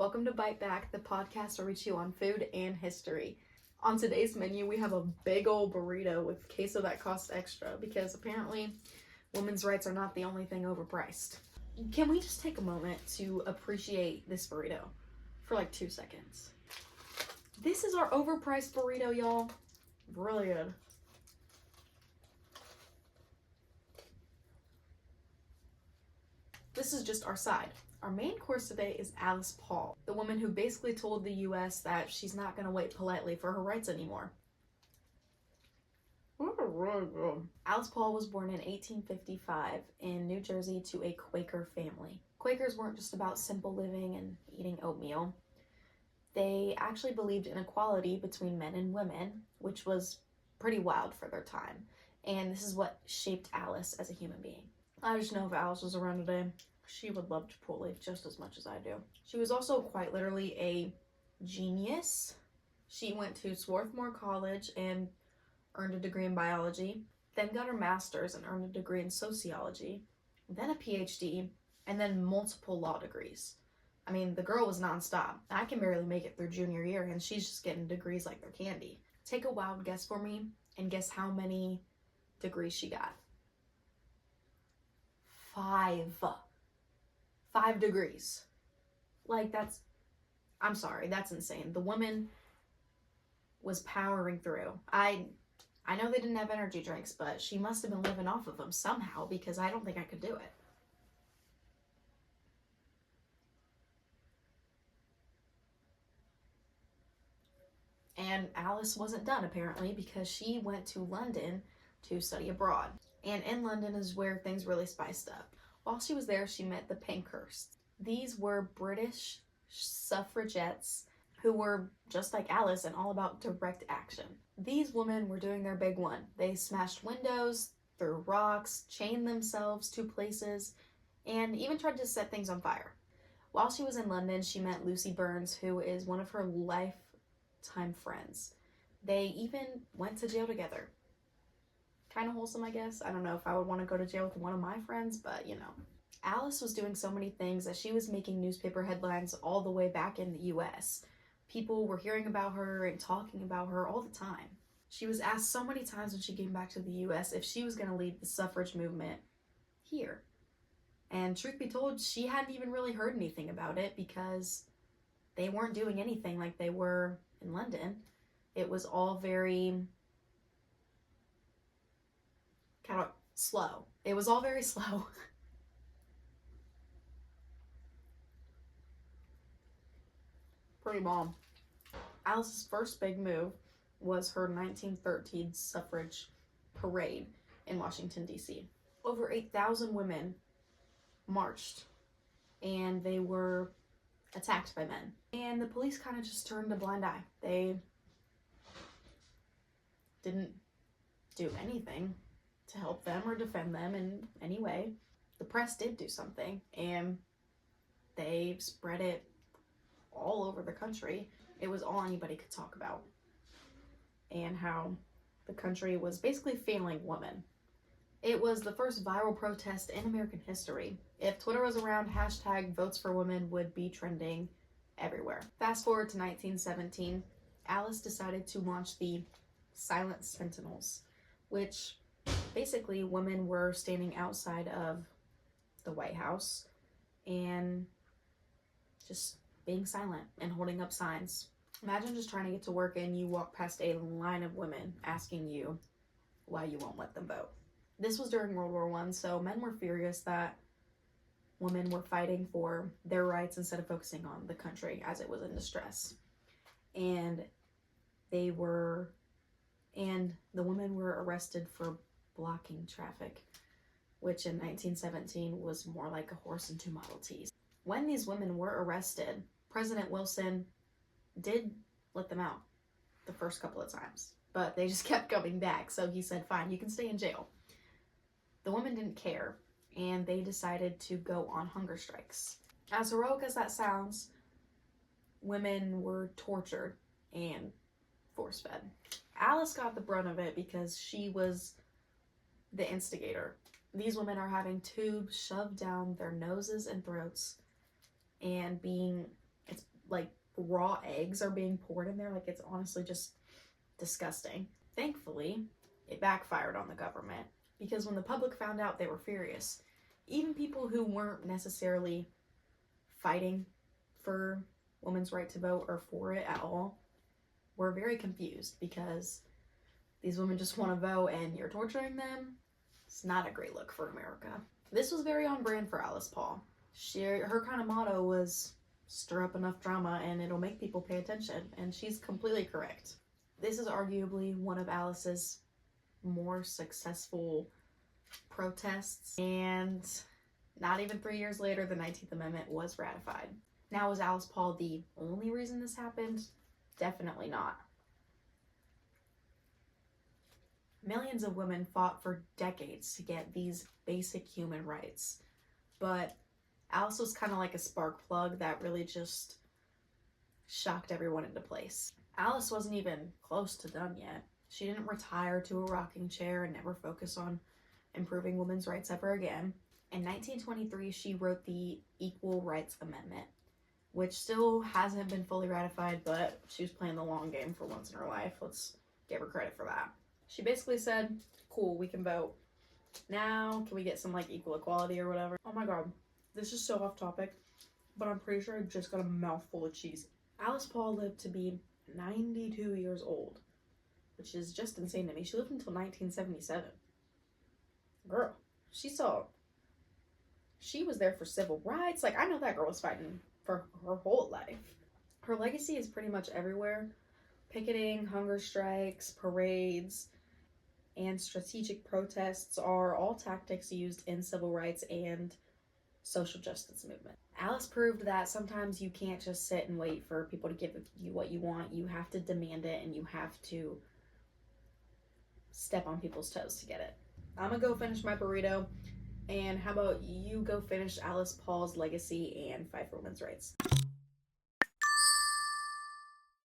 Welcome to Bite Back, the podcast where we chew on food and history. On today's menu, we have a big old burrito with queso that costs extra because apparently women's rights are not the only thing overpriced. Can we just take a moment to appreciate this burrito for like 2 seconds? This is our overpriced burrito, y'all. Really good. This is just our side. Our main course today is Alice Paul, the woman who basically told the US that she's not going to wait politely for her rights anymore. Really good. Alice Paul was born in 1855 in New Jersey to a Quaker family. Quakers weren't just about simple living and eating oatmeal. They actually believed in equality between men and women, which was pretty wild for their time. And this is what shaped Alice as a human being. I just know if Alice was around today, she would love Chipotle just as much as I do. She was also quite literally a genius. She went to Swarthmore College and earned a degree in biology, then got her master's and earned a degree in sociology, then a PhD, and then multiple law degrees. I mean, the girl was nonstop. I can barely make it through junior year and she's just getting degrees like they're candy. Take a wild guess for me and guess how many degrees she got. 5 degrees. Like, I'm sorry, that's insane. The woman was powering through. I know they didn't have energy drinks, but she must have been living off of them somehow because I don't think I could do it. And Alice wasn't done apparently because she went to London to study abroad. And in London is where things really spiced up. While she was there, she met the Pankhursts. These were British suffragettes who were just like Alice and all about direct action. These women were doing their big one. They smashed windows, threw rocks, chained themselves to places, and even tried to set things on fire. While she was in London, she met Lucy Burns, who is one of her lifetime friends. They even went to jail together. Kind of wholesome, I guess. I don't know if I would want to go to jail with one of my friends, but you know. Alice was doing so many things that she was making newspaper headlines all the way back in the US. People were hearing about her and talking about her all the time. She was asked so many times when she came back to the US if she was going to lead the suffrage movement here. And truth be told, she hadn't even really heard anything about it because they weren't doing anything like they were in London. It was all very kind of slow. It was all very slow. Pretty bomb. Alice's first big move was her 1913 suffrage parade in Washington, D.C. Over 8,000 women marched and they were attacked by men. And the police kind of just turned a blind eye. They didn't do anything to help them or defend them in any way. The press did do something and they spread it all over the country. It was all anybody could talk about and how the country was basically failing women. It was the first viral protest in American history. If Twitter was around, hashtag votes for women would be trending everywhere. Fast forward to 1917, Alice decided to launch the Silent Sentinels, which basically women were standing outside of the White House and just being silent and holding up signs. Imagine just trying to get to work and you walk past a line of women asking you why you won't let them vote. This was during World War I, so men were furious that women were fighting for their rights instead of focusing on the country as it was in distress. And the women were arrested for blocking traffic, which in 1917 was more like a horse and 2 Model Ts. When these women were arrested, President Wilson did let them out the first couple of times, but they just kept coming back. So he said, fine, you can stay in jail. The women didn't care, and they decided to go on hunger strikes. As heroic as that sounds, women were tortured and force-fed. Alice got the brunt of it because she was the instigator. These women are having tubes shoved down their noses and throats and like raw eggs are being poured in there. Like, it's honestly just disgusting. Thankfully, it backfired on the government because when the public found out, they were furious. Even people who weren't necessarily fighting for women's right to vote or for it at all were very confused because these women just want to vote and you're torturing them. It's not a great look for America. This was very on brand for Alice Paul. Her kind of motto was stir up enough drama and it'll make people pay attention, and she's completely correct. This is arguably one of Alice's more successful protests, and not even 3 years later, the 19th Amendment was ratified. Now, was Alice Paul the only reason this happened? Definitely not. Millions of women fought for decades to get these basic human rights, but Alice was kind of like a spark plug that really just shocked everyone into place. Alice wasn't even close to done yet. She didn't retire to a rocking chair and never focus on improving women's rights ever again. In 1923, she wrote the Equal Rights Amendment, which still hasn't been fully ratified, but she was playing the long game for once in her life. Let's give her credit for that. She basically said, cool, we can vote. Now, can we get some, like, equal equality or whatever? Oh my god, this is so off topic, but I'm pretty sure I just got a mouthful of cheese. Alice Paul lived to be 92 years old, which is just insane to me. She lived until 1977. Girl, she was there for civil rights. Like, I know that girl was fighting for her whole life. Her legacy is pretty much everywhere. Picketing, hunger strikes, parades, and strategic protests are all tactics used in civil rights and social justice movement. Alice proved that sometimes you can't just sit and wait for people to give you what you want. You have to demand it, and you have to step on people's toes to get it. I'm gonna go finish my burrito, and how about you go finish Alice Paul's legacy and fight for women's rights?